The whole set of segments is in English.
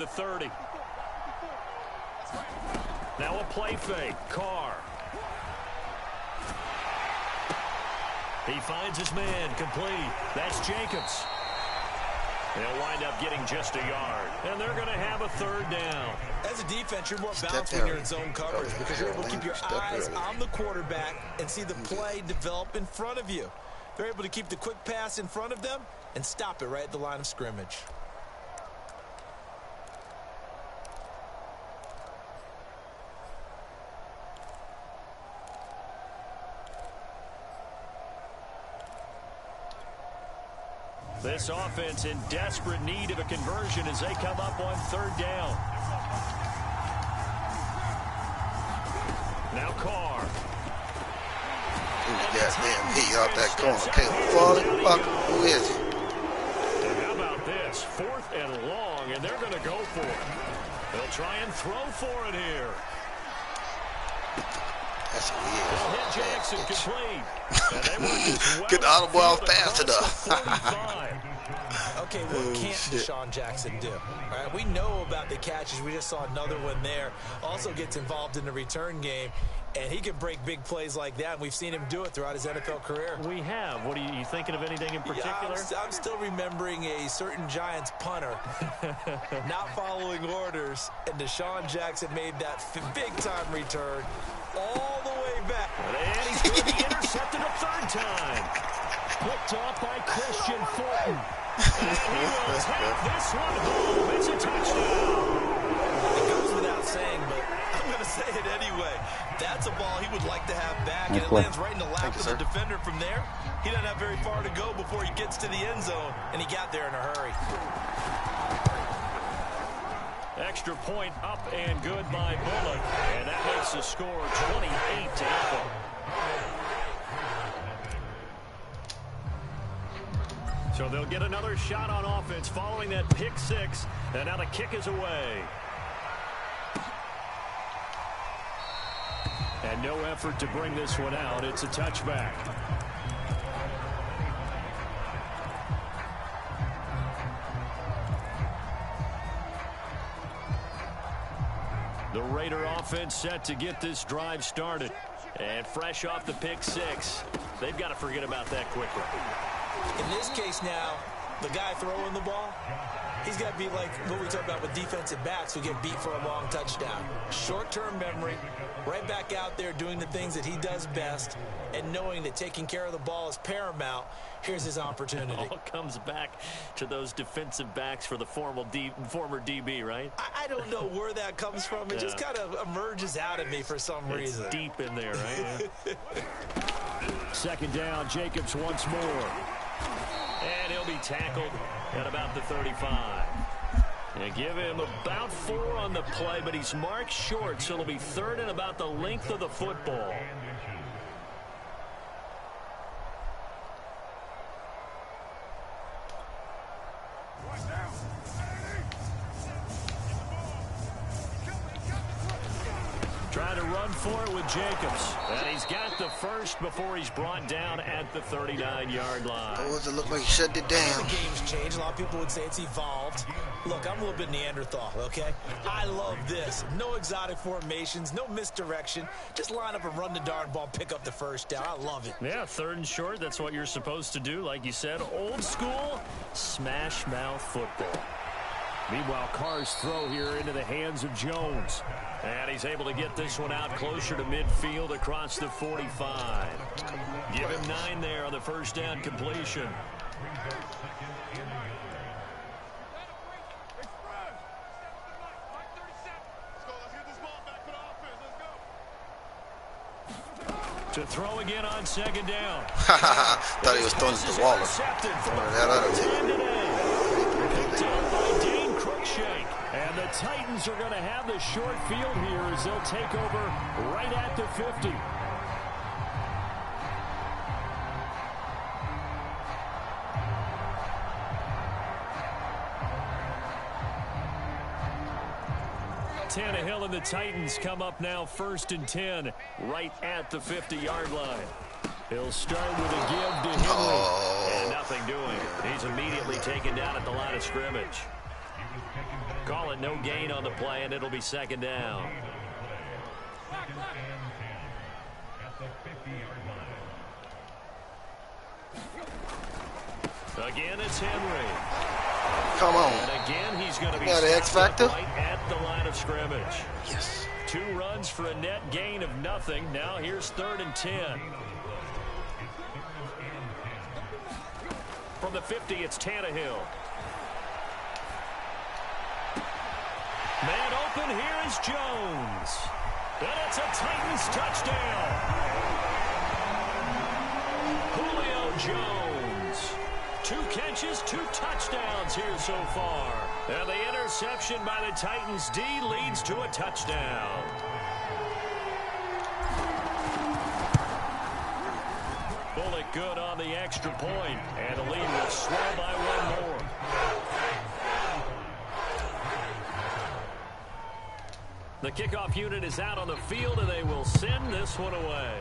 The 30. Now a play fake. Carr. He finds his man. Complete. That's Jacobs. They'll wind up getting just a yard. And they're going to have a third down. As a defense, you're more balanced when you're in zone coverage because you're able to keep your eyes on the quarterback and see the play develop in front of you. They're able to keep the quick pass in front of them and stop it right at the line of scrimmage. This offense in desperate need of a conversion as they come up on third down. Now Carr. Goddamn, he out that corner. Can't fall it. Fuck. Who is he? And how about this? 4th and long, and they're going to go for it. They'll try and throw for it here. That's what he is. They'll hit Jackson complete. And they work this well. Get the audible out fast enough. Okay, what can't Deshaun Jackson do? All right, we know about the catches. We just saw another one there. Also gets involved in the return game, and he can break big plays like that. And we've seen him do it throughout his NFL career. We have. What are you thinking of anything in particular? Yeah, I'm still remembering a certain Giants punter not following orders, and Deshaun Jackson made that big-time return all the way back. And he's going to be intercepted a third time. Picked off by Christian Fulton. And he will take this one home. It's a touchdown. It goes without saying, but I'm going to say it anyway. That's a ball he would like to have back, and it lands right in the lap of the defender from there. He doesn't have very far to go before he gets to the end zone, and he got there in a hurry. Extra point up and good by Bullock. And that makes the score 28-0. So they'll get another shot on offense following that pick six. And now the kick is away. And no effort to bring this one out. It's a touchback. The Raider offense set to get this drive started. And fresh off the pick six, they've got to forget about that quickly. In this case now, the guy throwing the ball, he's got to be like what we talk about with defensive backs who get beat for a long touchdown. Short-term memory, right back out there doing the things that he does best, and knowing that taking care of the ball is paramount. Here's his opportunity. It all comes back to those defensive backs for the former DB, right? I don't know where that comes from. It just kind of emerges out of me for some reason. It's deep in there, right? Second down, Jacobs once more. And he'll be tackled at about the 35. And give him about 4 on the play, but he's marked short, so it'll be third and about the length of the football. Trying to run for it with Jacobs. And he's got the first before he's brought down at the 39-yard line. Oh, does it look like he shut it down? The game's changed. A lot of people would say it's evolved. Look, I'm a little bit Neanderthal, okay? I love this. No exotic formations, no misdirection. Just line up and run the darn ball, pick up the first down. I love it. Yeah, third and short, that's what you're supposed to do. Like you said, old school, smash mouth football. Meanwhile, Carr's throw here into the hands of Jones. And he's able to get this one out closer to midfield across the 45. Give him 9 there on the first down completion. To throw again on second down. Thought he was throwing it to Waller. Throwing that out of Shake. And the Titans are going to have the short field here as they'll take over right at the 50. Tannehill and the Titans come up now 1st and 10 right at the 50-yard line. He'll start with a give to Henry. And nothing doing. He's immediately taken down at the line of scrimmage. call it no gain on the play, and it'll be second down. Again, it's Henry. Come on. And again, he's going to be the X factor right at the line of scrimmage. Yes. 2 runs for a net gain of nothing. Now here's 3rd and 10. From the 50, it's Tannehill. Man open, here is Jones. And it's a Titans touchdown. Julio Jones. 2 catches, 2 touchdowns here so far. And the interception by the Titans D leads to a touchdown. Bullock good on the extra point, and the lead will swell by 1 more. The kickoff unit is out on the field, and they will send this one away.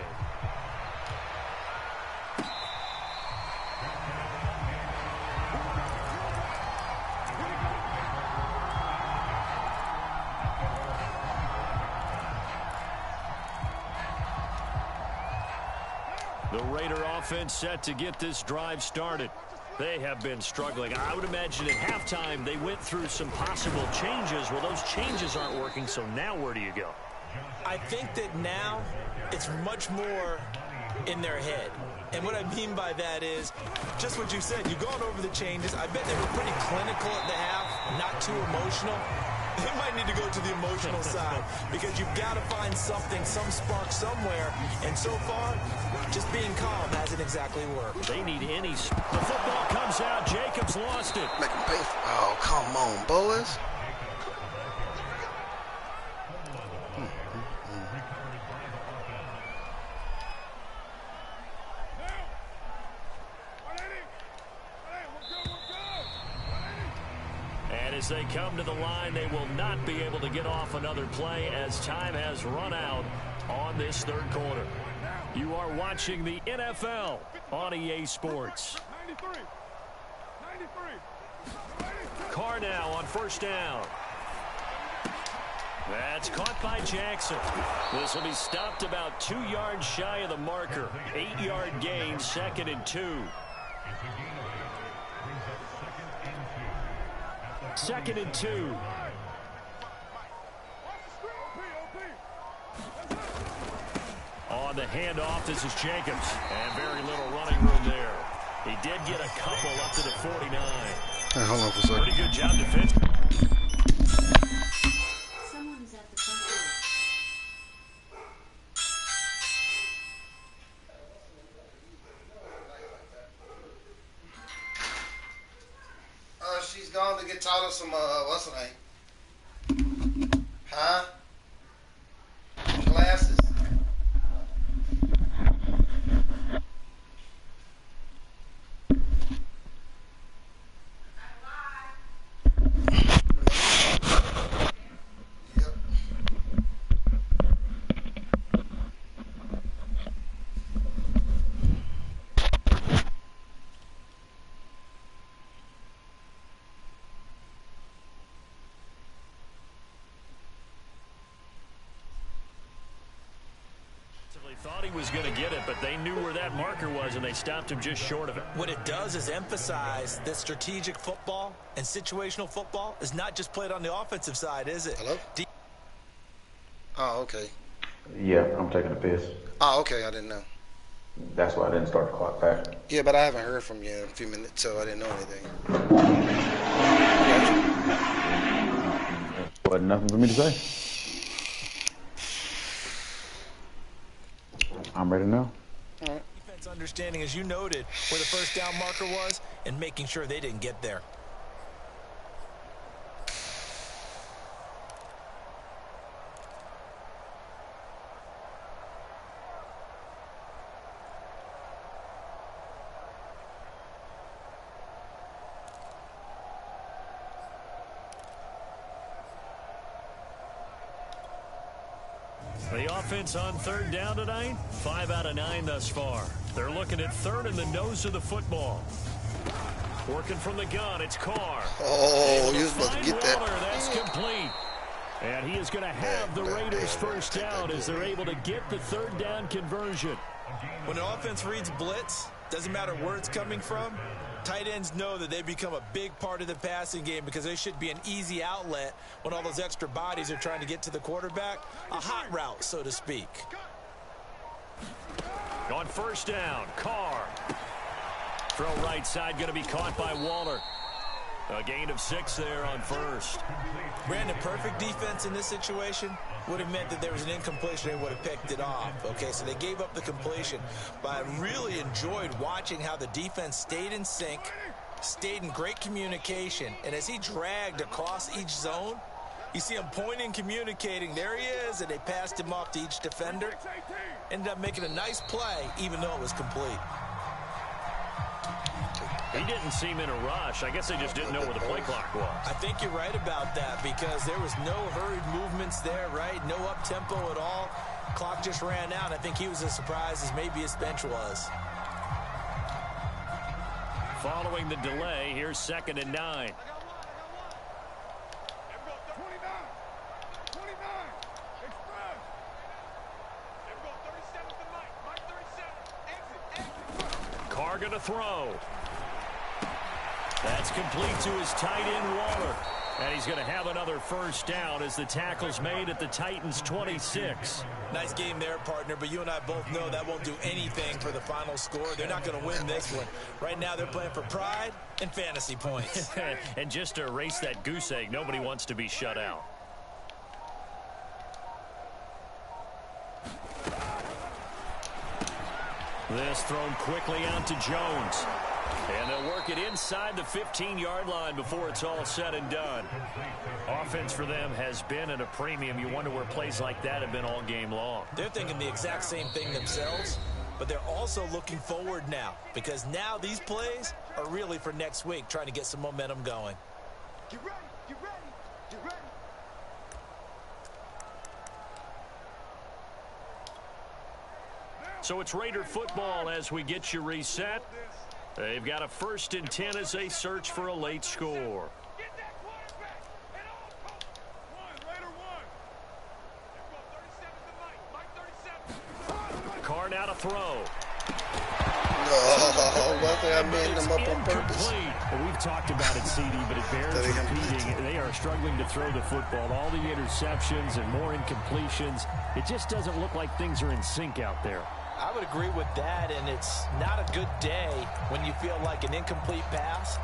The Raider offense set to get this drive started. They have been struggling. I would imagine at halftime they went through some possible changes. Well, those changes aren't working, so now where do you go? I think that now it's much more in their head. And what I mean by that is just what you said. You've gone over the changes. I bet they were pretty clinical at the half, not too emotional. They might need to go to the emotional side because you've got to find something, some spark somewhere. And so far, just being calm hasn't exactly worked. They need any. The football comes out. Jacobs lost it. Make him pay for. Oh, come on, boys. As they come to the line, they will not be able to get off another play as time has run out on this 3rd quarter. You are watching the NFL on EA Sports. Carr now on 1st down. That's caught by Jackson. This will be stopped about 2 yards shy of the marker. 8-yard gain, 2nd and 2. 2nd and 2. On the handoff, this is Jacobs. And very little running room there. He did get a couple up to the 49. Hey, hold on for a second. Pretty good job defense. Someone's at the front door. She's gone to get Tyler some, what's her name? Huh? Glasses. Thought he was going to get it, but they knew where that marker was, and they stopped him just short of it. What it does is emphasize that strategic football and situational football is not just played on the offensive side, is it? Hello? Oh, okay. Yeah, I'm taking a piss. Oh, okay, I didn't know. That's why I didn't start the clock back. Yeah, but I haven't heard from you in a few minutes, so I didn't know anything. Wasn't nothing for me to say. I'm ready now. All right. Defense understanding, as you noted, where the 1st down marker was and making sure they didn't get there. The offense on 3rd down tonight, 5 out of 9 thus far. They're looking at 3rd in the nose of the football. Working from the gun, it's Carr. Oh, you was supposed to get that. Waller, that's complete. And he is going to have the Raiders first down as they're able to get the third down conversion. When an offense reads blitz, doesn't matter where it's coming from, tight ends know that they become a big part of the passing game because they should be an easy outlet when all those extra bodies are trying to get to the quarterback. A hot route, so to speak. On first down, Carr. Throw right side going to be caught by Waller. A gain of 6 there on first. Brandon, perfect defense in this situation would have meant that there was an incompletion. They would have picked it off. Okay, so they gave up the completion. But I really enjoyed watching how the defense stayed in sync, stayed in great communication. And as he dragged across each zone, you see him pointing, communicating. There he is, and they passed him off to each defender. Ended up making a nice play, even though it was complete. He didn't seem in a rush. I guess they just didn't know where the play clock was. I think you're right about that because there was no hurried movements there, right? No up-tempo at all. Clock just ran out. I think he was as surprised as maybe his bench was. Following the delay, here's 2nd and 9. Carr going to throw. That's complete to his tight end, Waller. And he's going to have another first down as the tackle's made at the Titans' 26. Nice game there, partner, but you and I both know that won't do anything for the final score. They're not going to win this one. Right now, they're playing for pride and fantasy points. And just to erase that goose egg, nobody wants to be shut out. This thrown quickly out to Jones. And they'll work it inside the 15-yard line before it's all said and done. Offense for them has been at a premium. You wonder where plays like that have been all game long. They're thinking the exact same thing themselves, but they're also looking forward now because now these plays are really for next week, trying to get some momentum going. Get ready, get ready, get ready. So it's Raider football as we get you reset. They've got a 1st and 10 as they search for a late score. Get that quarterback at all costs. Raider one. Mike 37 to Mike 37. Carr now to throw. No, I think I made them up on purpose. Well, we've talked about it, CD, but it bears repeating. They are struggling to throw the football. All the interceptions and more incompletions. It just doesn't look like things are in sync out there. I would agree with that, and it's not a good day when you feel like an incomplete pass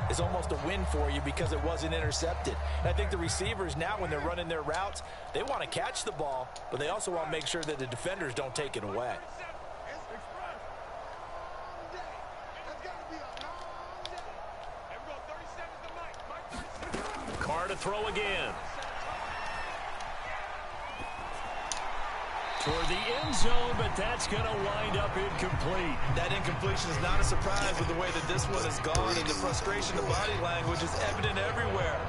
is almost a win for you because it wasn't intercepted. And I think the receivers now, when they're running their routes, they want to catch the ball, but they also want to make sure that the defenders don't take it away. Carr to throw again. Toward the end zone, but that's going to wind up incomplete. That incompletion is not a surprise with the way that this one has gone, and the frustration, the body language is evident everywhere.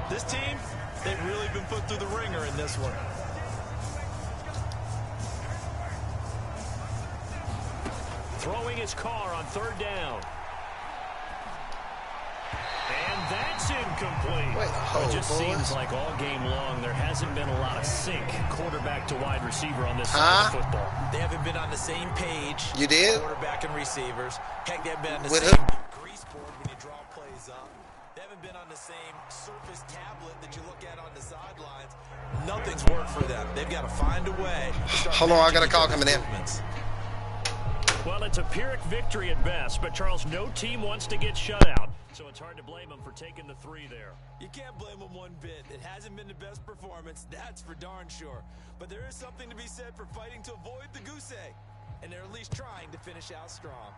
This team, they've really been put through the ringer in this one. Throwing his Carr on 3rd down. And that's incomplete. It just seems like all game long there hasn't been a lot of sync quarterback to wide receiver on this side of football. They haven't been on the same page. You did? Quarterback and receivers. Heck, they haven't been on the With same grease board when you draw plays up. They haven't been on the same Surface tablet that you look at on the sidelines. Nothing's worked for them. They've got to find a way to start. Hold on, I got a call coming in. Well, it's a Pyrrhic victory at best, but Charles, no team wants to get shut out. So it's hard to blame them for taking the 3 there. You can't blame them one bit. It hasn't been the best performance, that's for darn sure. But there is something to be said for fighting to avoid the goose egg. And they're at least trying to finish out strong.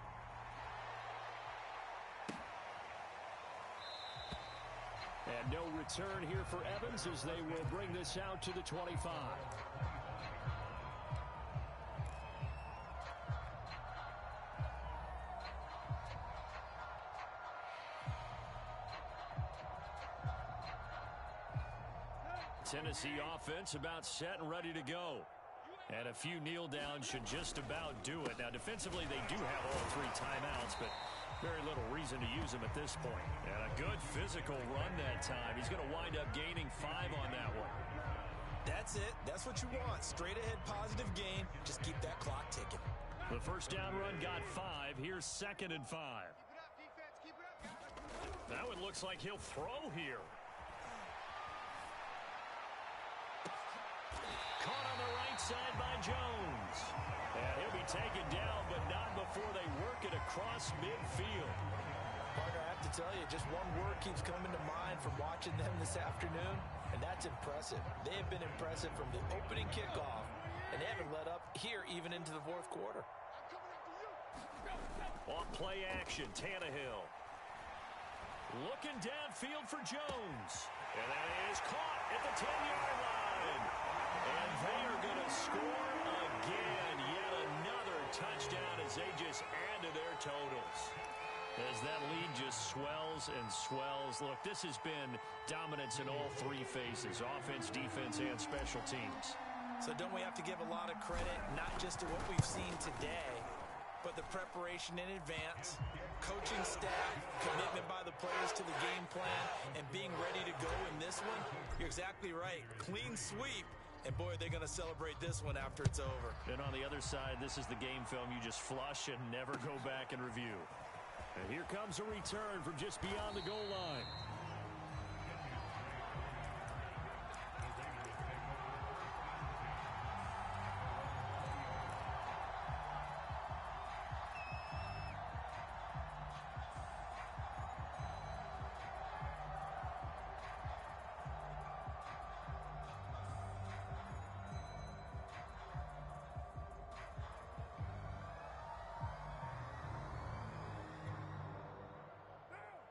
And no return here for Evans as they will bring this out to the 25. Tennessee offense about set and ready to go. And a few kneel downs should just about do it. Now, defensively, they do have all 3 timeouts, but Very little reason to use him at this point. And a good physical run that time. He's going to wind up gaining 5 on that one. That's it. That's what you want. Straight ahead positive gain. Just keep that clock ticking. The first down run got 5. Here's 2nd and 5. Keep it up, defense. Keep it up. That one looks like he'll throw here. Caught on the right side by Jones. And he'll be taken down, but not before they work it across midfield. Partner, I have to tell you, just one word keeps coming to mind from watching them this afternoon, and that's impressive. They have been impressive from the opening kickoff, and they haven't let up here even into the fourth quarter. On play action, Tannehill. Looking downfield for Jones. And that is caught at the 10-yard line. And they are going to score again. Yet another touchdown as they just add to their totals. As that lead just swells and swells. Look, this has been dominance in all 3 phases, offense, defense, and special teams. So don't we have to give a lot of credit, not just to what we've seen today, but the preparation in advance, coaching staff, commitment by the players to the game plan, and being ready to go in this one? You're exactly right. Clean sweep. And, boy, they're going to celebrate this one after it's over. And on the other side, this is the game film you just flush and never go back and review. And here comes a return from just beyond the goal line.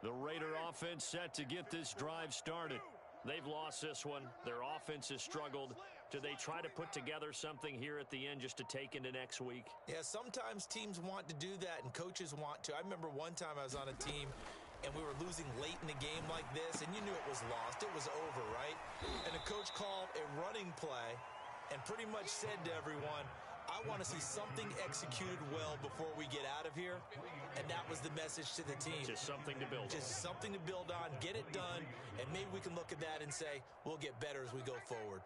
The Raider offense set to get this drive started. They've lost this one. Their offense has struggled. Do they try to put together something here at the end just to take into next week? Yeah, sometimes teams want to do that and coaches want to. I remember one time I was on a team and we were losing late in the game like this, and you knew it was lost. It was over, right? And the coach called a running play and pretty much said to everyone, I want to see something executed well before we get out of here. And that was the message to the team. Just something to build on. Just something to build on, get it done, and maybe we can look at that and say, we'll get better as we go forward.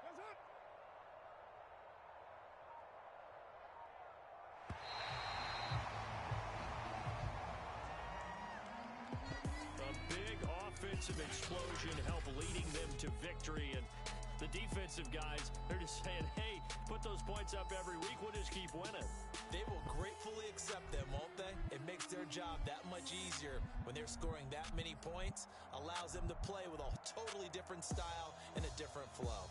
Hands up. Offensive explosion help leading them to victory, and the defensive guys, they're just saying, hey, put those points up every week, we'll just keep winning. They will gratefully accept them, won't they? It makes their job that much easier when they're scoring that many points, allows them to play with a totally different style and a different flow.